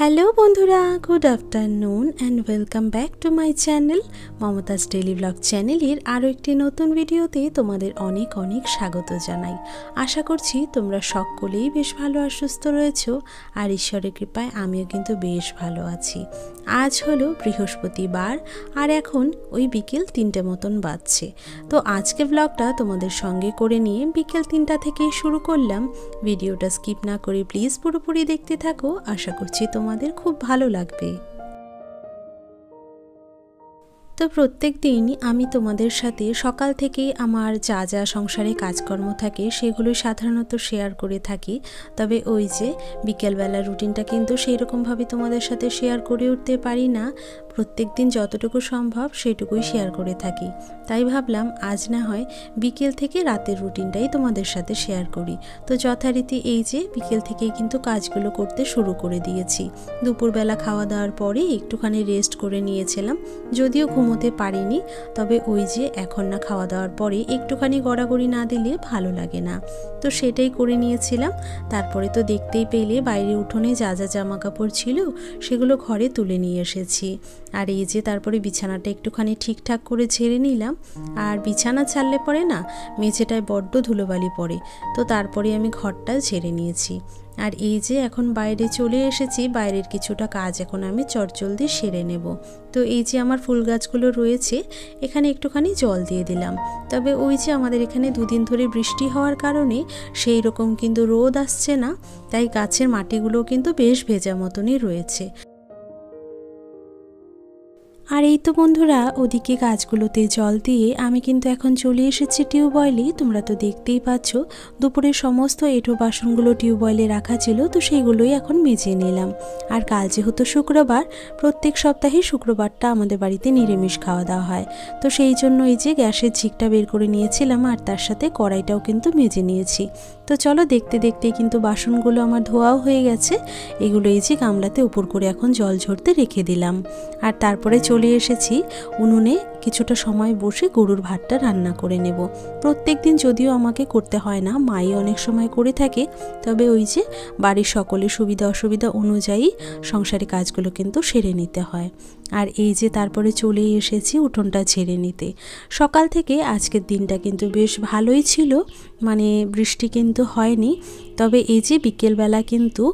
Hello বন্ধুরা, good afternoon and welcome back to my channel Mumtaz daily blog চ্যানেলের আরও একটি নতুন ভিডিওতে তোমাদের অনেক অনেক স্বাগত জানাই। আশা করছি তোমরা সকলেই বেশ ভালো আর সুস্থ রয়েছো, আর ঈশ্বরের কৃপায় আমিও কিন্তু বেশ ভালো আছি। আজ হলো বৃহস্পতিবার আর এখন ওই বিকেল 3টে মতন বাজছে। তো আজকে ব্লগটা তোমাদের সঙ্গে করে নিয়ে বিকেল 3টা থেকেই শুরু করলাম। ভিডিওটা স্কিপ না করে প্লিজ পুরোপুরি দেখতে থাকো, আশা করছি তোমাদের খুব ভালো লাগবে। তো প্রত্যেক দিন আমি তোমাদের সাথে সকাল থেকেই আমার যা যা সংসারে কাজকর্ম থাকে সেগুলো সাধারণত শেয়ার করে থাকি। তবে ওই যে বিকেলবেলা রুটিনটা কিন্তু সেই রকমভাবে তোমাদের সাথে শেয়ার করে উঠতে পারি না। প্রত্যেক দিন যতটুকু সম্ভব সেটুকুই শেয়ার করে থাকি। তাই ভাবলাম আজ না হয় বিকেল থেকে রাতের রুটিনটাই তোমাদের সাথে শেয়ার করি। তো যথারীতি এই যে বিকেল থেকেই কিন্তু কাজগুলো করতে শুরু করে দিয়েছি। দুপুরবেলা খাওয়া দাওয়ার পরে একটুখানি রেস্ট করে নিয়েছিলাম, যদিও ঘুমোতে পারিনি। তবে ওই যে এখন না খাওয়া দাওয়ার পরে একটুখানি গড়াগড়ি না দিলে ভালো লাগে না, তো সেটাই করে নিয়েছিলাম। তারপরে তো দেখতেই পেলে বাইরে উঠোনে যা যা জামা কাপড় ছিল সেগুলো ঘরে তুলে নিয়ে এসেছি। আর এই যে তারপরে বিছানাটা একটুখানি ঠিকঠাক করে ঝেড়ে নিলাম। আর বিছানা ছাড়লে পরে না মেঝেটায় বড্ড ধুলোবালি পড়ে, তো তারপরে আমি ঘরটা ঝেড়ে নিয়েছি। আর এই যে এখন বাইরে চলে এসেছি, বাইরের কিছুটা কাজ এখন আমি চটজলদি সেরে নেব। তো এই যে আমার ফুল গাছগুলো রয়েছে, এখানে একটুখানি জল দিয়ে দিলাম। তবে ওই যে আমাদের এখানে দুদিন ধরে বৃষ্টি হওয়ার কারণে সেই রকম কিন্তু রোদ আসছে না, তাই গাছের মাটিগুলো কিন্তু বেশ ভেজা মতনই রয়েছে। আর এই তো বন্ধুরা, ওদিকে গাছগুলোতে জল দিয়ে আমি কিন্তু এখন চলে এসেছি টিউবওয়েলে। তোমরা তো দেখতেই পাচ্ছ দুপুরের সমস্ত এঁঠো বাসনগুলো টিউবওয়েলে রাখা ছিল, তো সেইগুলোই এখন মেজে নিলাম। আর কাল যেহেতু শুক্রবার, প্রত্যেক সপ্তাহে শুক্রবারটা আমাদের বাড়িতে নিরামিষ খাওয়া দাওয়া হয়, তো সেই জন্য এই যে গ্যাসের ঝিকটা বের করে নিয়েছিলাম আর তার সাথে কড়াইটাও কিন্তু মেজে নিয়েছি। তো চলো দেখতে দেখতেই কিন্তু বাসনগুলো আমার ধোয়াও হয়ে গেছে। এগুলো এই যে গামলাতে উপর করে এখন জল ঝরতে রেখে দিলাম। আর তারপরে চলে এসেছি উনুনে কিছুটা সময় বসে গরুর ভাতটা রান্না করে নেব। প্রত্যেক দিন যদিও আমাকে করতে হয় না, মাই অনেক সময় করে থাকে, তবে ওই যে বাড়ির সকলের সুবিধা অসুবিধা অনুযায়ী সংসারে কাজগুলো কিন্তু সেরে নিতে হয়। আর এই যে তারপরে চলে এসেছি উঠোনটা ঝেড়ে নিতে। সকাল থেকে আজকের দিনটা কিন্তু বেশ ভালোই ছিল, মানে বৃষ্টি কিন্তু হয়নি। তবে এই যে বিকেলবেলা কিন্তু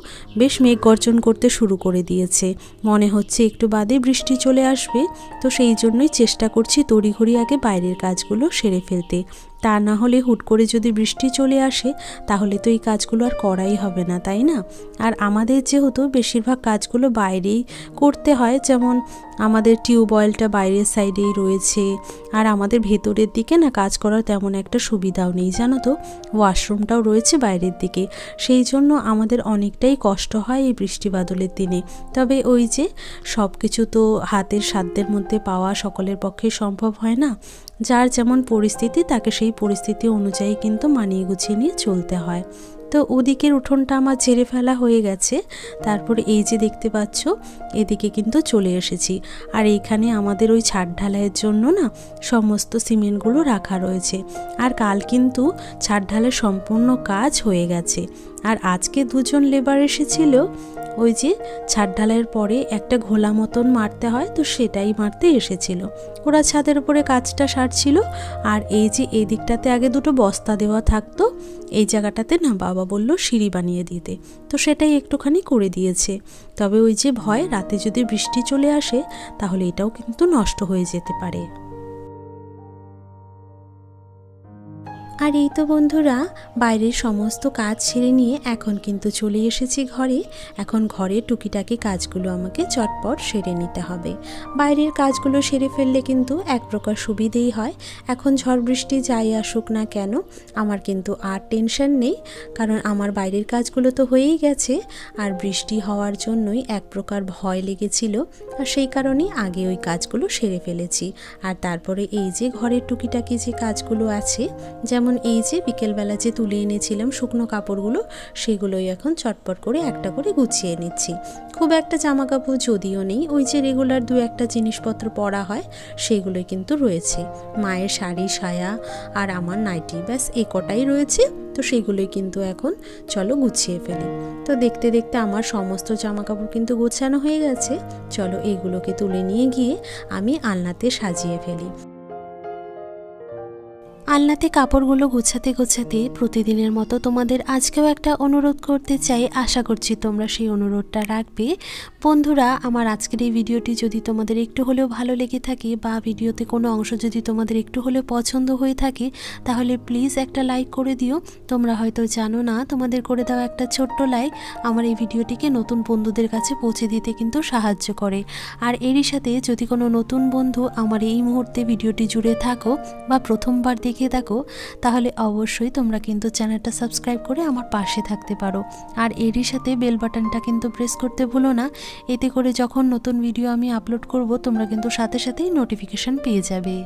বেশ মেঘ গর্জন করতে শুরু করে দিয়েছে, মনে হচ্ছে একটু বাদে বৃষ্টি চলে আসবে। তো সেই জন্যই চেষ্টা করছি তড়িঘড়ি আগে বাইরের কাজগুলো সেরে ফেলতে। তা না হলে হুট করে যদি বৃষ্টি চলে আসে তাহলে তো এই কাজগুলো আর করাই হবে না, তাই না? আর আমাদের যেহেতু বেশিরভাগ কাজগুলো বাইরেই করতে হয়, যেমন আমাদের টিউবওয়েলটা বাইরের সাইডেই রয়েছে, আর আমাদের ভেতরের দিকে না কাজ করার তেমন একটা সুবিধাও নেই, জানো তো, ওয়াশরুমটাও রয়েছে বাইরের দিকে। সেই জন্য আমাদের অনেকটাই কষ্ট হয় এই বৃষ্টি বাদলের দিনে। তবে ওই যে সব কিছু তো হাতের সাধ্যের মধ্যে পাওয়া সকলের পক্ষে সম্ভব হয় না। যার যেমন পরিস্থিতি তাকে সেই পরিস্থিতি অনুযায়ী কিন্তু মানিয়ে গুছিয়ে নিয়ে চলতে হয়। তো ওদিকের উঠোনটা আমার ঝেড়ে ফেলা হয়ে গেছে। তারপরে এই যে দেখতে পাচ্ছ এদিকে কিন্তু চলে এসেছি। আর এইখানে আমাদের ওই ছাদ ঢালাইয়ের জন্য না সমস্ত সিমেন্টগুলো রাখা রয়েছে। আর কাল কিন্তু ছাদ ঢালাইয়ের সম্পূর্ণ কাজ হয়ে গেছে। আর আজকে দুজন লেবার এসেছিল, ওই যে ছাদ ঢালাইয়ের পরে একটা ঘোলা মতন মারতে হয়, তো সেটাই মারতে এসেছিল। ওরা ছাদের উপরে কাজটা সারছিল। আর এই যে এই দিকটাতে আগে দুটো বস্তা দেওয়া থাকতো, এই জায়গাটাতে না বাবা বলল সিঁড়ি বানিয়ে দিতে, তো সেটাই একটুখানি করে দিয়েছে। তবে ওই যে ভয় রাতে যদি বৃষ্টি চলে আসে তাহলে এটাও কিন্তু নষ্ট হয়ে যেতে পারে। আর এই তো বন্ধুরা, বাইরের সমস্ত কাজ সেরে নিয়ে এখন কিন্তু চলে এসেছি ঘরে। এখন ঘরে টুকিটাকি কাজগুলো আমাকে চটপট সেরে নিতে হবে। বাইরের কাজগুলো সেরে ফেললে কিন্তু এক প্রকার সুবিধেই হয়। এখন ঝড় বৃষ্টি যাই আসুক না কেন আমার কিন্তু আর টেনশন নেই, কারণ আমার বাইরের কাজগুলো তো হয়েই গেছে। আর বৃষ্টি হওয়ার জন্যই এক প্রকার ভয় লেগেছিল, আর সেই কারণেই আগে ওই কাজগুলো সেরে ফেলেছি। আর তারপরে এই যে ঘরের টুকিটাকি যে কাজগুলো আছে, যেমন এই যে বিকেলবেলা যে তুলে এনেছিলাম শুকনো কাপড়গুলো, সেগুলোই এখন চটপট করে একটা করে গুছিয়ে নিচ্ছি। খুব একটা জামা কাপড় যদিও নেই, ওই যে রেগুলার দু একটা জিনিসপত্র পরা হয় সেগুলোই কিন্তু রয়েছে। মায়ের শাড়ি সায়া আর আমার নাইটি, ব্যাস এ কটাই রয়েছে। তো সেইগুলোই কিন্তু এখন চলো গুছিয়ে ফেলি। তো দেখতে দেখতে আমার সমস্ত জামা কাপড় কিন্তু গোছানো হয়ে গেছে। চলো এইগুলোকে তুলে নিয়ে গিয়ে আমি আলনাতে সাজিয়ে ফেলি। আলনাতে কাপড়গুলো গোছাতে গোছাতে প্রতিদিনের মতো তোমাদের আজকেও একটা অনুরোধ করতে চাই, আশা করছি তোমরা সেই অনুরোধটা রাখবে। বন্ধুরা, আমার আজকের এই ভিডিওটি যদি তোমাদের একটু হলেও ভালো লেগে থাকে বা ভিডিওতে কোনো অংশ যদি তোমাদের একটু হলেও পছন্দ হয়ে থাকে, তাহলে প্লিজ একটা লাইক করে দিও। তোমরা হয়তো জানো না, তোমাদের করে দেওয়া একটা ছোট্ট লাইক আমার এই ভিডিওটিকে নতুন বন্ধুদের কাছে পৌঁছে দিতে কিন্তু সাহায্য করে। আর এরই সাথে যদি কোনো নতুন বন্ধু আমার এই মুহূর্তে ভিডিওটি জুড়ে থাকো বা প্রথমবার দেখে থাকো, তাহলে অবশ্যই তোমরা কিন্তু চ্যানেলটা সাবস্ক্রাইব করে আমার পাশে থাকতে পারো। আর এরই সাথে বেল বাটনটা কিন্তু প্রেস করতে ভুলো না, এতে করে যখন নতুন ভিডিও আমি আপলোড করব তোমরা কিন্তু সাথে সাথেই নোটিফিকেশন পেয়ে যাবে।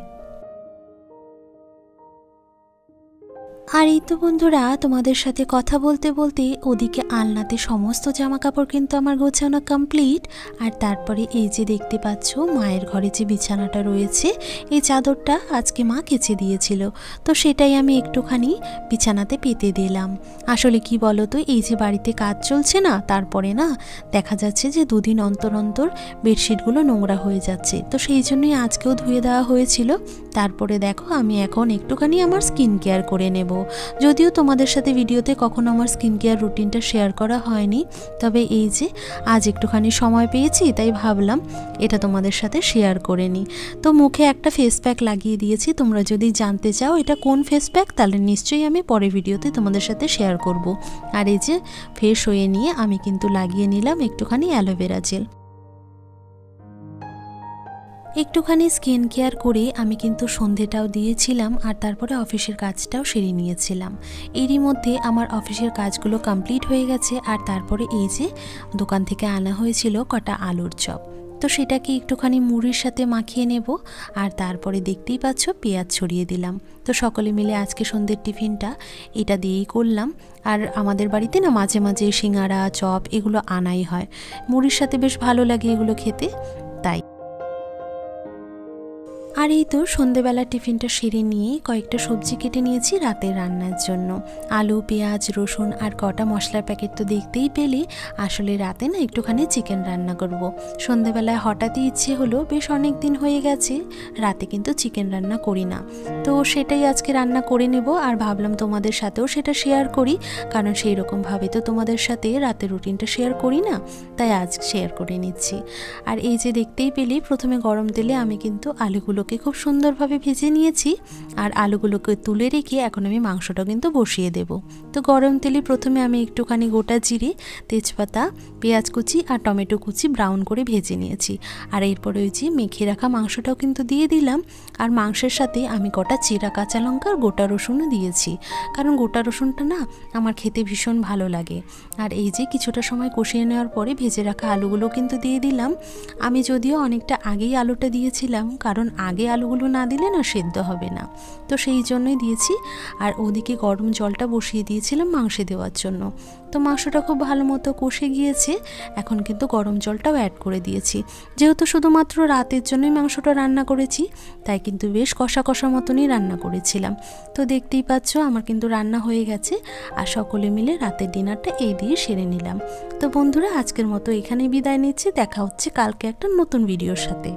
আর এই তো বন্ধুরা, তোমাদের সাথে কথা বলতে বলতে ওদিকে আলনাতে সমস্ত জামা কাপড় কিন্তু আমার গোছানো কমপ্লিট। আর তারপরে এই যে দেখতে পাচ্ছ মায়ের ঘরে যে বিছানাটা রয়েছে, এই চাদরটা আজকে মা কেচে দিয়েছিল, তো সেটাই আমি একটুখানি বিছানাতে পেতে দিলাম। আসলে কি বলো তো, এই যে বাড়িতে কাজ চলছে না, তারপরে না দেখা যাচ্ছে যে দুদিন অন্তর অন্তর বেডশিটগুলো নোংরা হয়ে যাচ্ছে, তো সেই জন্যই আজকেও ধুয়ে দেওয়া হয়েছিল। তারপরে দেখো আমি এখন একটুখানি আমার স্কিন কেয়ার করে নেব। যদিও তোমাদের সাথে ভিডিওতে কখনো আমার স্কিন কেয়ার রুটিনটা শেয়ার করা হয়নি, তবে এই যে আজ একটুখানি সময় পেয়েছি তাই ভাবলাম এটা তোমাদের সাথে শেয়ার করে নিই। তো মুখে একটা ফেস প্যাক লাগিয়ে দিয়েছি, তোমরা যদি জানতে চাও এটা কোন ফেস প্যাক তাহলে নিশ্চয়ই আমি পরের ভিডিওতে তোমাদের সাথে শেয়ার করব। আর এই যে ফ্রেশ হয়ে নিয়ে আমি কিন্তু লাগিয়ে নিলাম একটুখানি অ্যালোভেরা জেল। একটুখানি স্কিন কেয়ার করে আমি কিন্তু সন্ধেটাও দিয়েছিলাম আর তারপরে অফিসের কাজটাও সেরে নিয়েছিলাম। এরই মধ্যে আমার অফিসের কাজগুলো কমপ্লিট হয়ে গেছে। আর তারপরে এই যে দোকান থেকে আনা হয়েছিল কটা আলুর চপ, তো সেটাকে একটুখানি মুড়ির সাথে মাখিয়ে নেব। আর তারপরে দেখতেই পাচ্ছ পেঁয়াজ ছড়িয়ে দিলাম। তো সকলে মিলে আজকে সন্ধ্যের টিফিনটা এটা দিয়েই করলাম। আর আমাদের বাড়িতে না মাঝে মাঝে সিঙ্গারা চপ এগুলো আনাই হয়, মুড়ির সাথে বেশ ভালো লাগে এগুলো খেতে, তাই। আর এই তো সন্ধেবেলা টিফিনটা সেরে নিয়ে কয়েকটা সবজি কেটে নিয়েছি রাতের রান্নার জন্য। আলু পেঁয়াজ রসুন আর কটা মশলার প্যাকেট তো দেখতেই পেলে। আসলে রাতে না একটুখানি চিকেন রান্না করব। সন্ধেবেলায় হঠাৎই ইচ্ছে হলো, বেশ অনেক দিন হয়ে গেছে রাতে কিন্তু চিকেন রান্না করি না, তো সেটাই আজকে রান্না করে নেব। আর ভাবলাম তোমাদের সাথেও সেটা শেয়ার করি, কারণ সেই রকমভাবে তো তোমাদের সাথে রাতের রুটিনটা শেয়ার করি না, তাই আজ শেয়ার করে নিচ্ছি। আর এই যে দেখতেই পেলে প্রথমে গরম তেলে আমি কিন্তু আলুগুলো খুব সুন্দরভাবে ভেজে নিয়েছি। আর আলুগুলোকে তুলে রেখে এখন আমি মাংসটা কিন্তু বসিয়ে দেব। তো গরম তেলে প্রথমে আমি একটুখানি গোটা জিরে তেজপাতা পেঁয়াজ কুচি আর টমেটো কুচি ব্রাউন করে ভেজে নিয়েছি। আর এরপরে ওই যে মেখে রাখা মাংসটাও কিন্তু দিয়ে দিলাম। আর মাংসের সাথে আমি কটা চিরা কাঁচা লঙ্কা আর গোটা রসুনও দিয়েছি, কারণ গোটা রসুনটা না আমার খেতে ভীষণ ভালো লাগে। আর এই যে কিছুটা সময় কষিয়ে নেওয়ার পরে ভেজে রাখা আলুগুলো কিন্তু দিয়ে দিলাম। আমি যদিও অনেকটা আগেই আলুটা দিয়েছিলাম, কারণ আগে আলুগুলো না দিলে না সেদ্ধ হবে না, তো সেই জন্যই দিয়েছি। আর ওদিকে গরম জলটা বসিয়ে দিয়েছিলাম মাংসে দেওয়ার জন্য। তো মাংসটা খুব ভালো মতো কষে গিয়েছে, এখন কিন্তু গরম জলটাও অ্যাড করে দিয়েছি। যেহেতু শুধুমাত্র রাতের জন্যই মাংসটা রান্না করেছি, তাই কিন্তু বেশ কষা কষা মতনই রান্না করেছিলাম। তো দেখতেই পাচ্ছ আমার কিন্তু রান্না হয়ে গেছে। আর সকলে মিলে রাতের ডিনারটা এই দিয়ে সেরে নিলাম। তো বন্ধুরা, আজকের মতো এখানেই বিদায় নিচ্ছি। দেখা হচ্ছে কালকে একটা নতুন ভিডিওর সাথে।